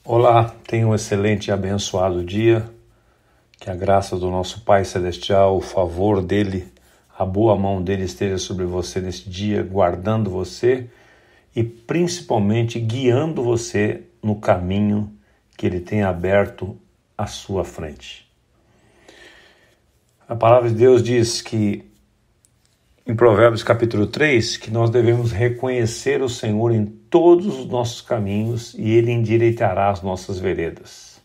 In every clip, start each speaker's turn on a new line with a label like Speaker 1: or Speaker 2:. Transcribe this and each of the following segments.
Speaker 1: Olá, tenha um excelente e abençoado dia, que a graça do nosso Pai Celestial, o favor dEle, a boa mão dEle esteja sobre você nesse dia, guardando você e principalmente guiando você no caminho que Ele tem aberto à sua frente. A palavra de Deus diz que, em Provérbios capítulo 3, que nós devemos reconhecer o Senhor em todos os nossos caminhos e Ele endireitará as nossas veredas.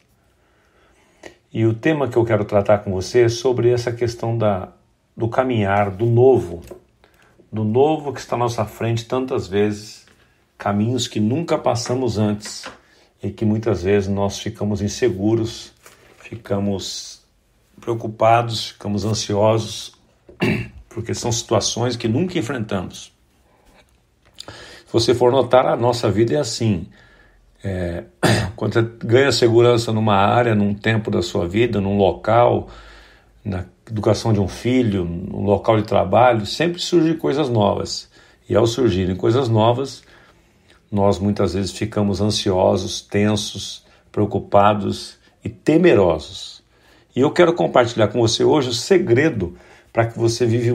Speaker 1: E o tema que eu quero tratar com você é sobre essa questão do caminhar, do novo que está à nossa frente tantas vezes, caminhos que nunca passamos antes e que muitas vezes nós ficamos inseguros, ficamos preocupados, ficamos ansiosos, porque são situações que nunca enfrentamos. Se você for notar, a nossa vida é assim. Quando você ganha segurança numa área, num tempo da sua vida, num local, na educação de um filho, num local de trabalho, sempre surgem coisas novas. E ao surgirem coisas novas, nós muitas vezes ficamos ansiosos, tensos, preocupados e temerosos. E eu quero compartilhar com você hoje o segredo para que você viva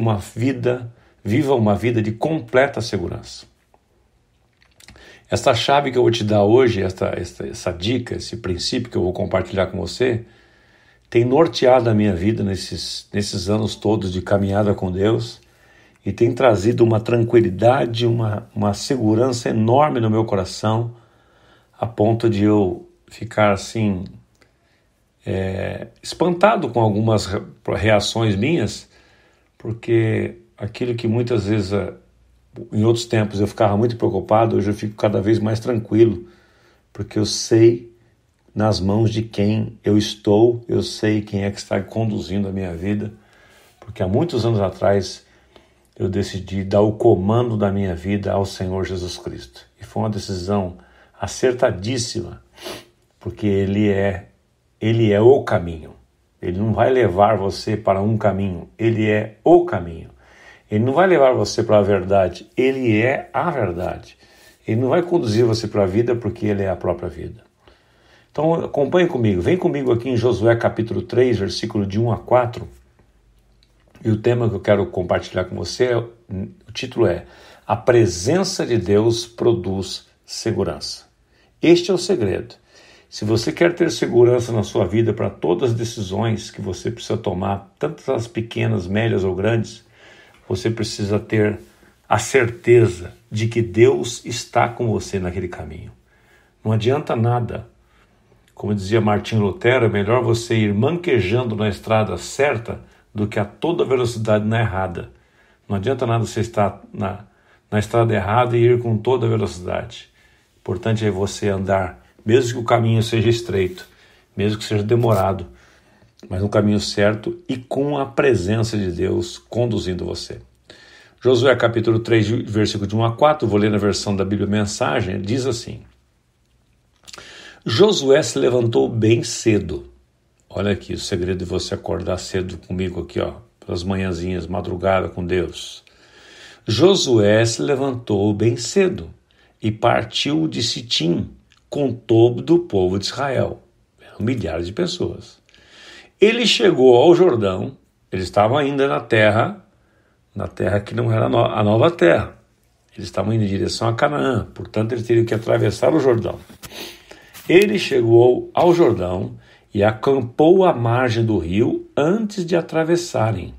Speaker 1: uma vida de completa segurança. Esta chave que eu vou te dar hoje, essa dica, esse princípio que eu vou compartilhar com você, tem norteado a minha vida nesses anos todos de caminhada com Deus e tem trazido uma tranquilidade, uma segurança enorme no meu coração, a ponto de eu ficar assim, espantado com algumas reações minhas, porque aquilo que muitas vezes, em outros tempos, eu ficava muito preocupado, hoje eu fico cada vez mais tranquilo, porque eu sei nas mãos de quem eu estou, eu sei quem é que está conduzindo a minha vida, porque há muitos anos atrás eu decidi dar o comando da minha vida ao Senhor Jesus Cristo. E foi uma decisão acertadíssima, porque Ele é o caminho. Ele não vai levar você para um caminho, Ele é o caminho. Ele não vai levar você para a verdade, Ele é a verdade. Ele não vai conduzir você para a vida porque Ele é a própria vida. Então acompanhe comigo, vem comigo aqui em Josué capítulo 3, versículo de 1 a 4. E o tema que eu quero compartilhar com você, o título é: A presença de Deus produz segurança. Este é o segredo. Se você quer ter segurança na sua vida para todas as decisões que você precisa tomar, tanto as pequenas, médias ou grandes, você precisa ter a certeza de que Deus está com você naquele caminho. Não adianta nada. Como dizia Martinho Lutero, é melhor você ir manquejando na estrada certa do que a toda velocidade na errada. Não adianta nada você estar na estrada errada e ir com toda velocidade. O importante é você andar, mesmo que o caminho seja estreito, mesmo que seja demorado, mas no caminho certo e com a presença de Deus conduzindo você. Josué capítulo 3, versículo de 1 a 4, vou ler na versão da Bíblia Mensagem, diz assim: Josué se levantou bem cedo. Olha aqui o segredo de você acordar cedo comigo aqui, pelas manhãzinhas, madrugada com Deus. Josué se levantou bem cedo e partiu de Sitim com todo o povo de Israel. Eram milhares de pessoas. Ele chegou ao Jordão, eles estavam ainda na terra que não era a nova terra. Eles estavam indo em direção a Canaã, portanto eles teriam que atravessar o Jordão. Ele chegou ao Jordão e acampou à margem do rio antes de atravessarem.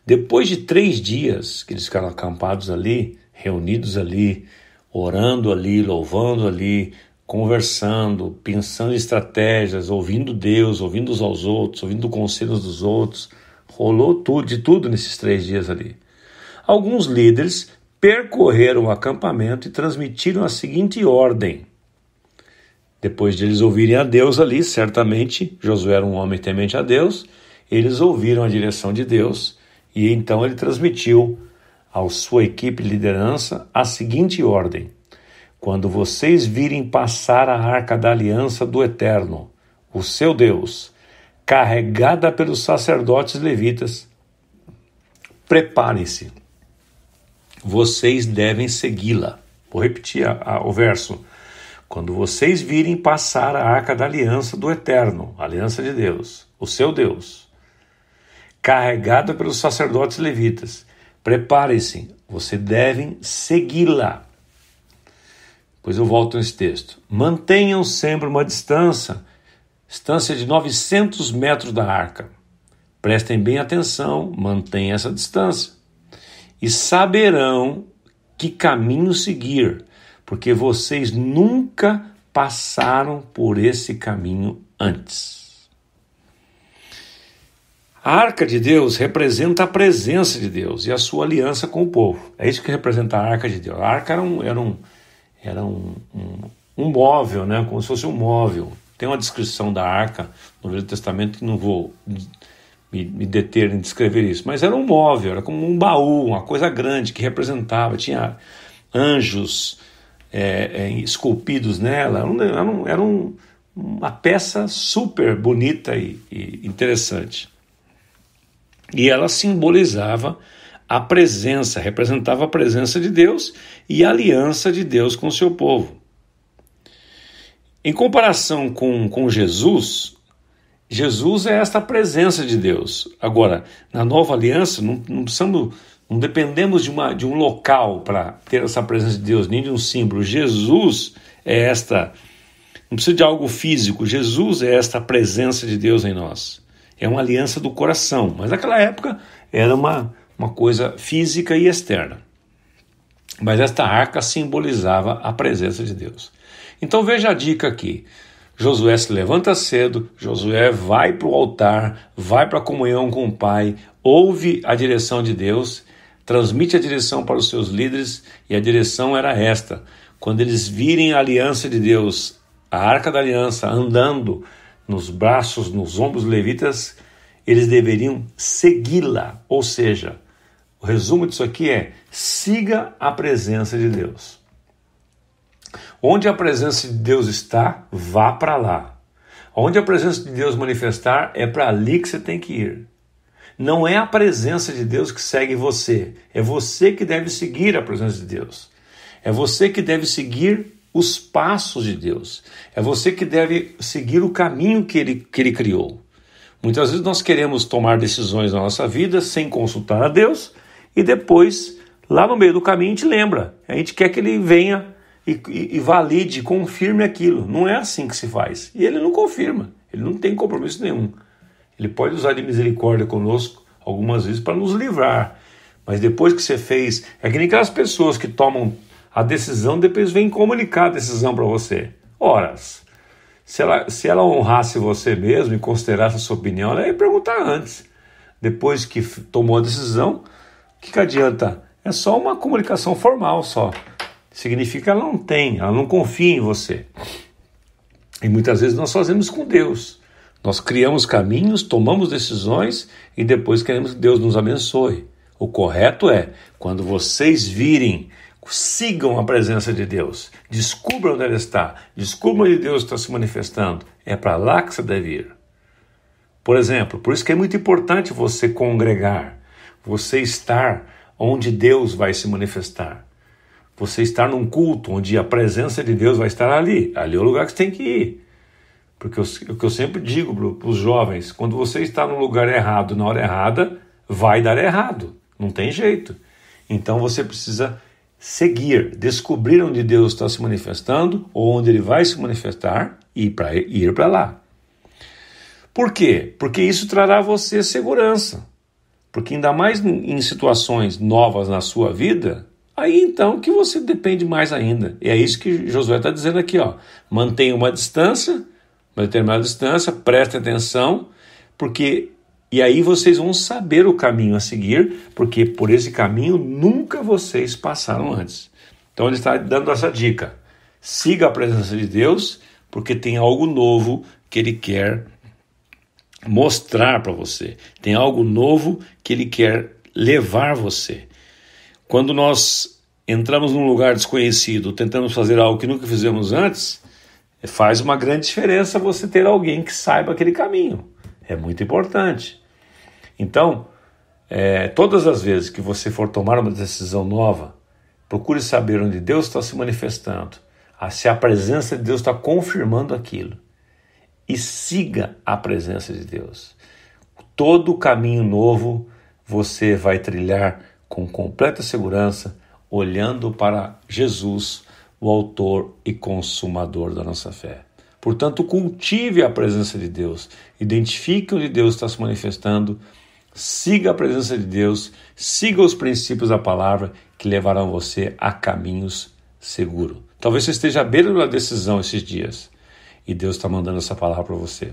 Speaker 1: Depois de 3 dias que eles ficaram acampados ali, reunidos ali, orando ali, louvando ali, conversando, pensando em estratégias, ouvindo Deus, ouvindo uns aos outros, ouvindo conselhos dos outros, rolou de tudo nesses 3 dias ali. Alguns líderes percorreram o acampamento e transmitiram a seguinte ordem. Depois de eles ouvirem a Deus ali, certamente, Josué era um homem temente a Deus, eles ouviram a direção de Deus e então ele transmitiu à sua equipe de liderança a seguinte ordem: quando vocês virem passar a arca da aliança do Eterno, o seu Deus, carregada pelos sacerdotes levitas, preparem-se. Vocês devem segui-la. Vou repetir o verso. quando vocês virem passar a arca da aliança do Eterno, a aliança de Deus, o seu Deus, carregada pelos sacerdotes levitas, preparem-se, vocês devem segui-la. Pois eu volto nesse texto. Mantenham sempre uma distância de 900 metros da arca. Prestem bem atenção, mantenham essa distância. E saberão que caminho seguir, porque vocês nunca passaram por esse caminho antes. A arca de Deus representa a presença de Deus e a sua aliança com o povo. É isso que representa a arca de Deus. A arca era um móvel, né? Como se fosse um móvel. Tem uma descrição da arca no Velho Testamento que não vou me deter em descrever isso, mas era um móvel, era como um baú, uma coisa grande que representava, tinha anjos esculpidos nela, era uma peça super bonita e interessante. E ela simbolizava a presença, representava a presença de Deus e a aliança de Deus com o seu povo. Em comparação com Jesus, Jesus é esta presença de Deus. Agora, na nova aliança, não dependemos de um local para ter essa presença de Deus, nem de um símbolo. Jesus é esta, não precisa de algo físico, Jesus é esta presença de Deus em nós. É uma aliança do coração, mas naquela época era uma coisa física e externa. Mas esta arca simbolizava a presença de Deus. Então veja a dica aqui. Josué se levanta cedo, Josué vai para o altar, vai para a comunhão com o Pai, ouve a direção de Deus, transmite a direção para os seus líderes, e a direção era esta: quando eles virem a aliança de Deus, a arca da aliança, andando nos braços, nos ombros levitas, eles deveriam segui-la. Ou seja, o resumo disso aqui é: siga a presença de Deus. Onde a presença de Deus está, vá para lá. Onde a presença de Deus manifestar, é para ali que você tem que ir. Não é a presença de Deus que segue você, é você que deve seguir a presença de Deus. É você que deve seguir os passos de Deus. É você que deve seguir o caminho que ele criou. Muitas vezes nós queremos tomar decisões na nossa vida sem consultar a Deus e depois, lá no meio do caminho, a gente lembra. A gente quer que ele venha e valide, confirme aquilo. Não é assim que se faz. E ele não confirma, ele não tem compromisso nenhum. Ele pode usar de misericórdia conosco algumas vezes para nos livrar. Mas depois que você fez, é que nem aquelas pessoas que tomam a decisão, depois vêm comunicar a decisão para você. Ora, se ela honrasse você mesmo e considerasse a sua opinião, ela ia perguntar antes. Depois que tomou a decisão, o que adianta? É só uma comunicação formal só. Significa que ela não confia em você. E muitas vezes nós fazemos com Deus. Nós criamos caminhos, tomamos decisões e depois queremos que Deus nos abençoe. O correto é, quando vocês virem, sigam a presença de Deus. Descubram onde ela está. Descubram onde Deus está se manifestando. É para lá que você deve ir. Por exemplo, por isso que é muito importante você congregar. Você estar onde Deus vai se manifestar. Você estar num culto onde a presença de Deus vai estar ali. Ali é o lugar que você tem que ir. Porque o que eu sempre digo para os jovens, quando você está no lugar errado, na hora errada, vai dar errado. Não tem jeito. Então você precisa seguir, descobrir onde Deus está se manifestando, ou onde Ele vai se manifestar, e ir para lá. Por quê? Porque isso trará a você segurança. Porque ainda mais em situações novas na sua vida, aí então que você depende mais ainda. E é isso que Josué está dizendo aqui, ó. Mantenha uma distância, uma determinada distância, prestem atenção, e aí vocês vão saber o caminho a seguir, porque por esse caminho nunca vocês passaram antes. Então ele está dando essa dica. Siga a presença de Deus, porque tem algo novo que Ele quer mostrar para você. Tem algo novo que Ele quer levar você. Quando nós entramos num lugar desconhecido, tentamos fazer algo que nunca fizemos antes, faz uma grande diferença você ter alguém que saiba aquele caminho. É muito importante. Então, todas as vezes que você for tomar uma decisão nova, procure saber onde Deus está se manifestando. se a presença de Deus está confirmando aquilo. E siga a presença de Deus. Todo caminho novo você vai trilhar com completa segurança, olhando para Jesus, o autor e consumador da nossa fé. Portanto, cultive a presença de Deus, identifique onde Deus está se manifestando, siga a presença de Deus, siga os princípios da palavra que levarão você a caminhos seguros. Talvez você esteja à beira de uma decisão esses dias e Deus está mandando essa palavra para você.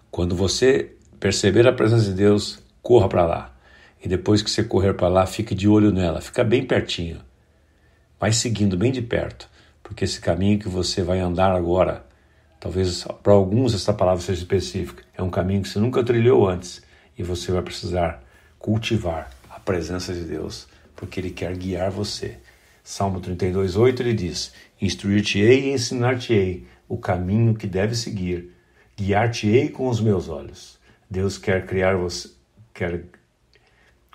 Speaker 1: Quando você perceber a presença de Deus, corra para lá. E depois que você correr para lá, fique de olho nela, fica bem pertinho. Vai seguindo bem de perto, porque esse caminho que você vai andar agora, talvez para alguns essa palavra seja específica, é um caminho que você nunca trilhou antes e você vai precisar cultivar a presença de Deus, porque Ele quer guiar você. Salmo 32:8 ele diz: instruir-te-ei e ensinar-te-ei o caminho que deve seguir, guiar-te-ei com os meus olhos. Deus quer criar você, quer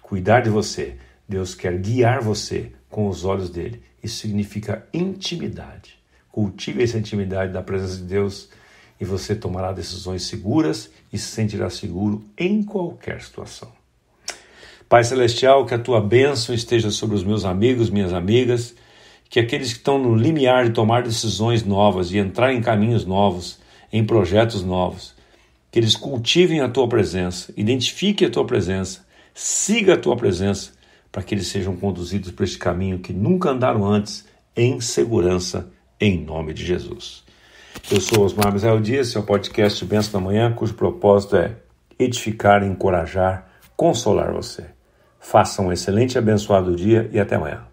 Speaker 1: cuidar de você, Deus quer guiar você com os olhos dele. Isso significa intimidade. Cultive essa intimidade da presença de Deus e você tomará decisões seguras e se sentirá seguro em qualquer situação. Pai Celestial, que a tua bênção esteja sobre os meus amigos, minhas amigas, que aqueles que estão no limiar de tomar decisões novas e entrar em caminhos novos, em projetos novos, que eles cultivem a tua presença, identifiquem a tua presença, siga a tua presença, para que eles sejam conduzidos por este caminho que nunca andaram antes, em segurança, em nome de Jesus. Eu sou Osmar Misael Dias, seu podcast Bênção da Manhã, cujo propósito é edificar, encorajar, consolar você. Faça um excelente e abençoado dia e até amanhã.